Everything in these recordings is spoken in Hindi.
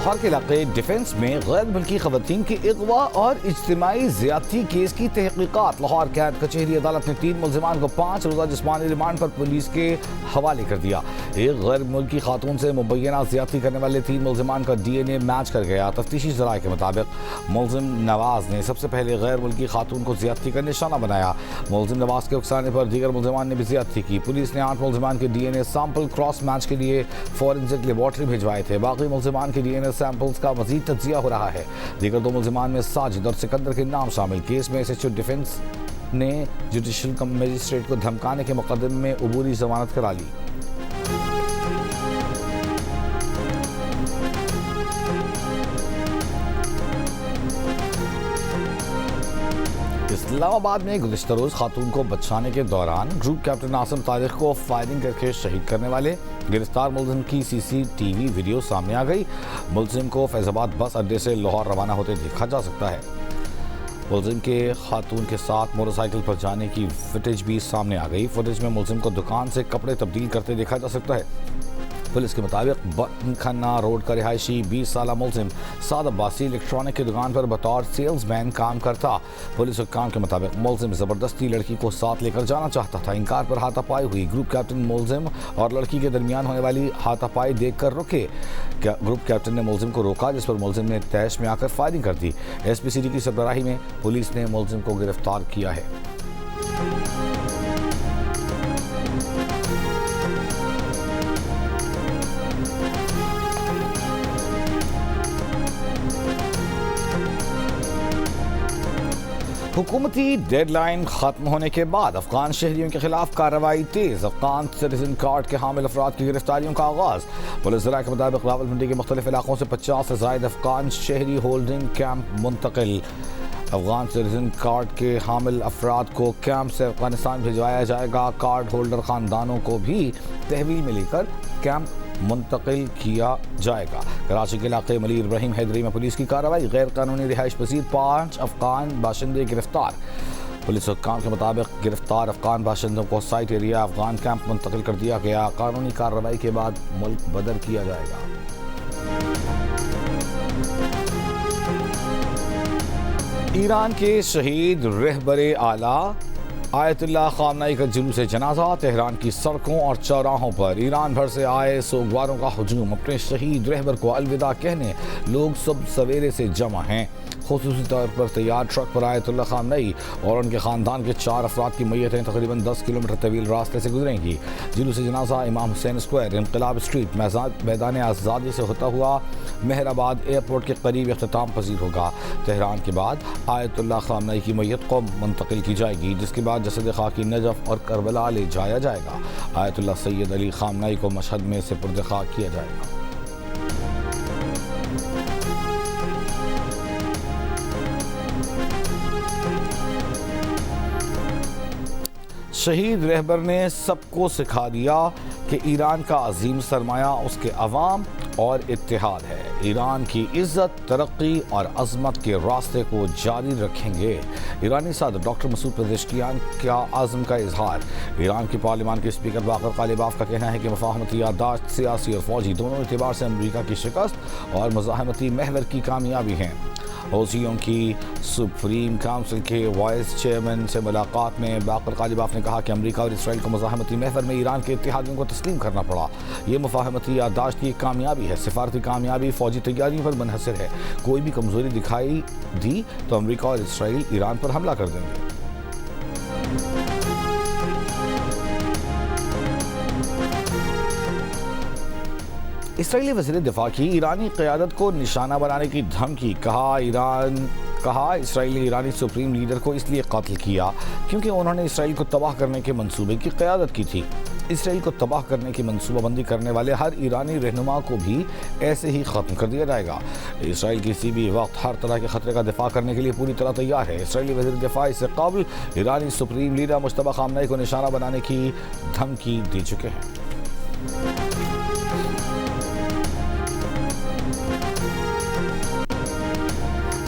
लाहौर के इलाके डिफेंस में गैर मुल्की खवातीन की अगवा और इज्तिमाई ज़्यादती केस की तहकीकात। लाहौर कैद कचहरी अदालत ने 3 मुल्ज़िमान को 5 रोज़ा जिस्मानी रिमांड पर पुलिस के हवाले कर दिया। एक गैर मुल्की खातून से मुबैना ज़्यादती करने वाले 3 मुल्ज़िमान का DNA मैच कर गया। तफ्तीशी ज़राए के मुताबिक मुल्ज़िम नवाज ने सबसे पहले गैर मुल्की खातून को ज़्यादती का निशाना बनाया। मुल्ज़िम नवाज के उकसाने पर दीगर मुल्ज़िमान ने भी ज़्यादती की। पुलिस ने 8 मुल्ज़िमान के DNA सैंपल क्रॉस मैच के लिए फॉरेंसिक लेबॉर्ट्री भिजवाए थे। बाकी मुल्ज़िमान के DNA सैंपल्स का मजीद तज्जिया हो रहा है। दीगर 2 मुल्ज़िमान में साजिद और सिकंदर के नाम शामिल। केस में SHO डिफेंस ने जुडिशल मजिस्ट्रेट को धमकाने के मुकदमे में अबूरी जमानत करा ली। इस्लामाबाद में गुज़िश्ता रोज़ खातून को बचाने के दौरान ग्रुप कैप्टन आसिम तारिक को फायरिंग करके शहीद करने वाले गिरफ्तार मुल्ज़िम की CCTV वीडियो सामने आ गई। मुल्ज़िम को फैज़ाबाद बस अड्डे से लाहौर रवाना होते देखा जा सकता है। मुल्ज़िम के खातून के साथ मोटरसाइकिल पर जाने की फुटेज भी सामने आ गई। फुटेज में मुल्ज़िम को दुकान से कपड़े तब्दील करते देखा जा सकता है। पुलिस के मुताबिक बटन खन्ना रोड का रिहायशी 20 साला मुल्ज़िम साद अब्बासी इलेक्ट्रॉनिक की दुकान पर बतौर सेल्समैन काम करता। पुलिस हुक्काम के मुताबिक मुल्ज़िम ज़बरदस्ती लड़की को साथ लेकर जाना चाहता था। इनकार पर हाथापाई हुई। ग्रुप कैप्टन मुल्ज़िम और लड़की के दरमियान होने वाली हाथापाई देखकर रुके। ग्रुप कैप्टन ने मुल्ज़िम को रोका, जिस पर मुल्ज़िम ने तैश में आकर फायरिंग कर दी। SPCD की सरबराही में पुलिस ने मुल्ज़िम को गिरफ्तार किया है। हुकूमती डेडलाइन खत्म होने के बाद अफगान शहरियों के खिलाफ कार्रवाई तेज। अफगान सिटीजन कार्ड के हामिल अफराद की गिरफ्तारियों का आगाज। पुलिस ज़राए के मुताबिक रावलपिंडी के मुख्तलिफ इलाकों से 50 से ज़ायद अफगान शहरी होल्डिंग कैंप मुंतकिल। अफगान सिटीजन कार्ड के हामिल अफराद को कैंप से अफगानिस्तान भिजवाया जाएगा। कार्ड होल्डर खानदानों को भी तहवील में लेकर कैंप मुंतकिल किया जाएगा। कराची के इलाके मली इब्राहिम हैदरी में पुलिस की कार्रवाई। गैर कानूनी रिहाइश पसीर 5 अफगान बाशिंदे गिरफ्तार। पुलिस हुक्काम के मुताबिक गिरफ्तार अफगान बाशिंदों को साइट एरिया अफगान कैंप मुंतकिल कर दिया गया। कानूनी कार्रवाई के बाद मुल्क बदर किया जाएगा। ईरान के शहीद रहबरे आला आयतुल्लाह खामनई का जुलूस जनाजा। तेहरान की सड़कों और चौराहों पर ईरान भर से आए सोगवारों का हुजूम। अपने शहीद रहबर को अलविदा कहने लोग सब सवेरे से जमा हैं। खुसूसी तौर पर तैयार ट्रक पर आयतुल्लाह खामनई और उनके ख़ानदान के 4 अफराद की मैयतें तकरीबन 10 किलोमीटर तवील रास्ते से गुजरेंगी। जुलूस जनाजा इमाम हुसैन स्क्वायर, इनकलाब स्ट्रीट, मैदान आज़ादी से होता हुआ मेहराबाद एयरपोर्ट के करीब इख्तिताम पजीर होगा। तेहरान के बाद आयतुल्लाह खामनई की मैयत को मुंतकिल की जाएगी, जिसके बाद जसद खाकी नजफ और करबला ले जाया जाएगा। आयतुल्लाह सैयद अली खामनई को मशहद में सुपुर्द खाक किया जाएगा। शहीद रहबर ने सबको सिखा दिया कि ईरान का अजीम सरमाया उसके अवाम और इत्तेहाद है। ईरान की इज्जत, तरक्की और अजमत के रास्ते को जारी रखेंगे। ईरानी सदर डॉक्टर मसूद पेज़ेश्कियान का आज़म का इजहार। ईरान की पार्लियामान के स्पीकर बाकर कालिबाफ का कहना है कि मुफाहमती याददाश्त सियासी और फौजी दोनों एतबार से अमरीका की शिकस्त और मुज़ाहमती महवर की कामयाबी हैं। हौसियों की सुप्रीम काउंसिल के वाइस चेयरमैन से मुलाकात में बाकर कालिबाफ ने कहा कि अमेरिका और इसराइल को मुज़ाहमती महवर में ईरान के इत्तेहादियों को तस्लीम करना पड़ा। ये मुफाहमती याददाश्त की कामयाबी है। सिफारती कामयाबी फौजी तैयारियों पर मुनहसर है। कोई भी कमज़ोरी दिखाई दी तो अमेरिका और इसराइल ईरान पर हमला कर देंगे। इसराइली वज़ीर दिफा की ईरानी क़यादत को निशाना बनाने की धमकी। कहा इसराइल ने ईरानी सुप्रीम लीडर को इसलिए कत्ल किया क्योंकि उन्होंने इसराइल को तबाह करने के मंसूबे की क़यादत की थी। इसराइल को तबाह करने की मंसूबाबंदी करने वाले हर ईरानी रहनुमा को भी ऐसे ही ख़त्म कर दिया जाएगा। इसराइल किसी भी वक्त हर तरह के ख़तरे का दिफा करने के लिए पूरी तरह तैयार है। इसराइली वज़ीर दिफा इससे कबल ईरानी सुप्रीम लीडर मुश्तबा खामनई को निशाना बनाने की धमकी दे चुके हैं।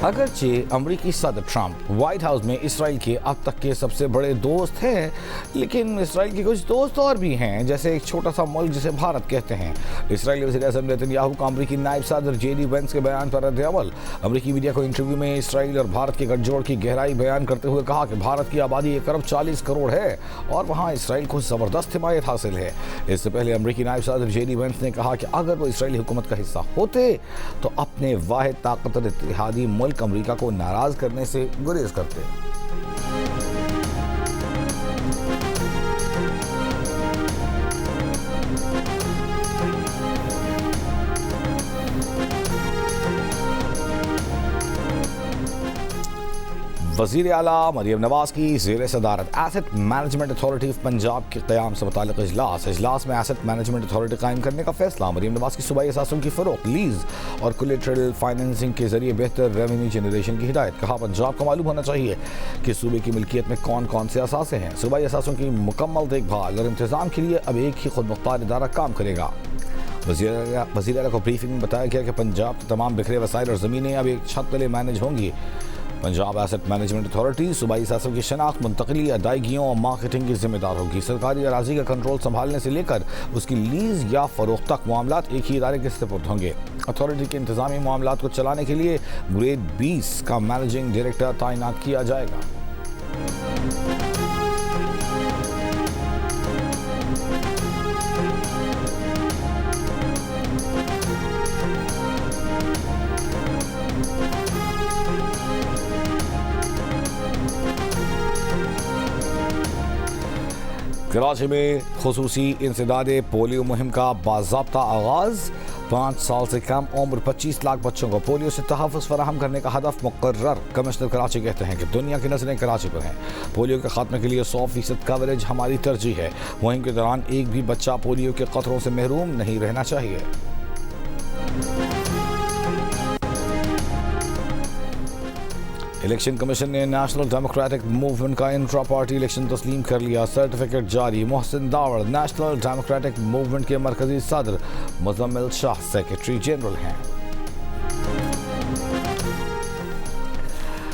अगरचे अमरीकी सदर ट्रंप व्हाइट हाउस में इसराइल के अब तक के सबसे बड़े दोस्त हैं, लेकिन इसराइल के कुछ दोस्त और भी हैं, जैसे एक छोटा सा मुल्क जिसे भारत कहते हैं। इसराइली वज़ीर-ए-आज़म नेतन्याहू का अमरीकी नायब सदर जेडी वेंस के बयान पर रद्द-ए-अमल। अमरीकी मीडिया को इंटरव्यू में इसराइल और भारत के गठजोड़ की गहराई बयान करते हुए कहा कि भारत की आबादी 1 अरब 40 करोड़ है और वहाँ इसराइल को ज़बरदस्त हिमायत हासिल है। इससे पहले अमरीकी नायब सदर जेडी वेंस ने कहा कि अगर वो इसराइली हुकूमत का हिस्सा होते तो अपने वाहिद ताकतवर इत्तेहादी मुल्क अमेरिका को नाराज करने से गुरेज करते। वज़ीर आला मरियम नवाज की ज़ेर सदारत asset management authority of Punjab के क़याम से मुताल्लिक़ इजलास में एसेट मैनेजमेंट अथॉरिटी कायम करने का फैसला। मरियम नवाज की सूबाई असासों की फ़रोख्त, लीज़ और कोलेटरल फाइनेंसिंग के जरिए बेहतर रेवेन्यू जनरेशन की हिदायत। कहा, पंजाब को मालूम होना चाहिए कि सूबे की मिल्कियत में कौन कौन से असासे हैं। सूबाई असासों की मुकम्मल देखभाल और इंतज़ाम के लिए अब एक ही खुद मुख्तार इदारा काम करेगा। वज़ीर आला को ब्रीफिंग में बताया गया कि पंजाब के तमाम बिखरे वसाइल और ज़मीनें अब एक छत तले मैनेज होंगी। पंजाब एसेट मैनेजमेंट अथॉरिटी सूबाई असासों की शनाख्त, मुंतकली, अदायगियों और मार्केटिंग की जिम्मेदार होगी। सरकारी अराजी का कंट्रोल संभालने से लेकर उसकी लीज या फरोख्त तक मामलात एक ही इदारे के सपुर्द होंगे। अथॉरिटी के इंतजामी मामलात को चलाने के लिए ग्रेड 20 का मैनेजिंग डायरेक्टर तैनात किया जाएगा। कराची में खुसूसी इंसदादे पोलियो मुहिम का बाज़ाब्ता आगाज़। 5 साल से कम उम्र 25 लाख बच्चों को पोलियो से तहफ़्फ़ुज़ फराहम करने का हदफ मुकर्रर। कमिश्नर कराची कहते हैं कि दुनिया की नज़रें कराची पर हैं। पोलियो के खात्मे के लिए 100% कवरेज हमारी तरजीह है। मुहिम के दौरान एक भी बच्चा पोलियो के क़तरों से महरूम नहीं रहना चाहिए। इलेक्शन कमीशन ने नेशनल डेमोक्रेटिक मूवमेंट का इंट्रा पार्टी इलेक्शन तस्लीम कर लिया। सर्टिफिकेट जारी। Mohsin Dawar national democratic movement के मरकजी सदर, मुज़म्मिल शाह सेक्रेटरी जनरल हैं।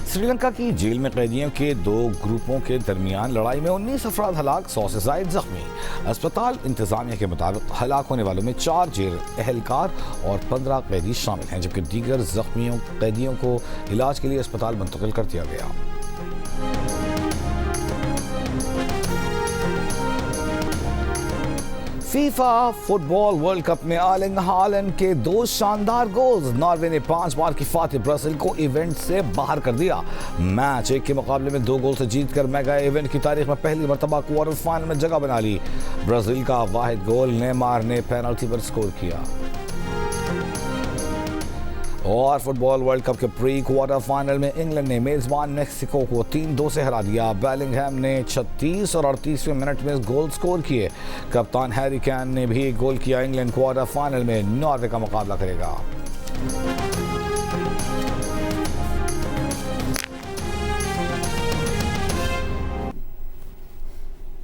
श्रीलंका की जेल में कैदियों के 2 ग्रुपों के दरमियान लड़ाई में 19 अफराद हलाक, 100 से ज़ायद जख्मी। अस्पताल इंतजामिया के मुताबिक हलाक होने वालों में 4 जेल एहलकार और 15 कैदी शामिल हैं, जबकि दीगर जख्मियों कैदियों को इलाज के लिए अस्पताल मुंतकिल कर दिया गया। फीफा फुटबॉल वर्ल्ड कप में आर्लिंग हालैंड के 2 शानदार गोल्स। नॉर्वे ने 5 बार की फातिह ब्राजील को इवेंट से बाहर कर दिया। मैच 1 के मुकाबले में 2 गोल से जीतकर मेगा इवेंट की तारीख में पहली मरतबा क्वार्टर फाइनल में जगह बना ली। ब्राजील का वाहिद गोल नेमार ने पेनल्टी पर स्कोर किया। और फुटबॉल वर्ल्ड कप के प्री क्वार्टर फाइनल में इंग्लैंड ने मेजबान मेक्सिको को 3-2 से हरा दिया। बेलिंगहम ने 36 और 38वें मिनट में गोल स्कोर किए। कप्तान हैरी केन ने भी एक गोल किया। इंग्लैंड क्वार्टर फाइनल में नॉर्वे का मुकाबला करेगा।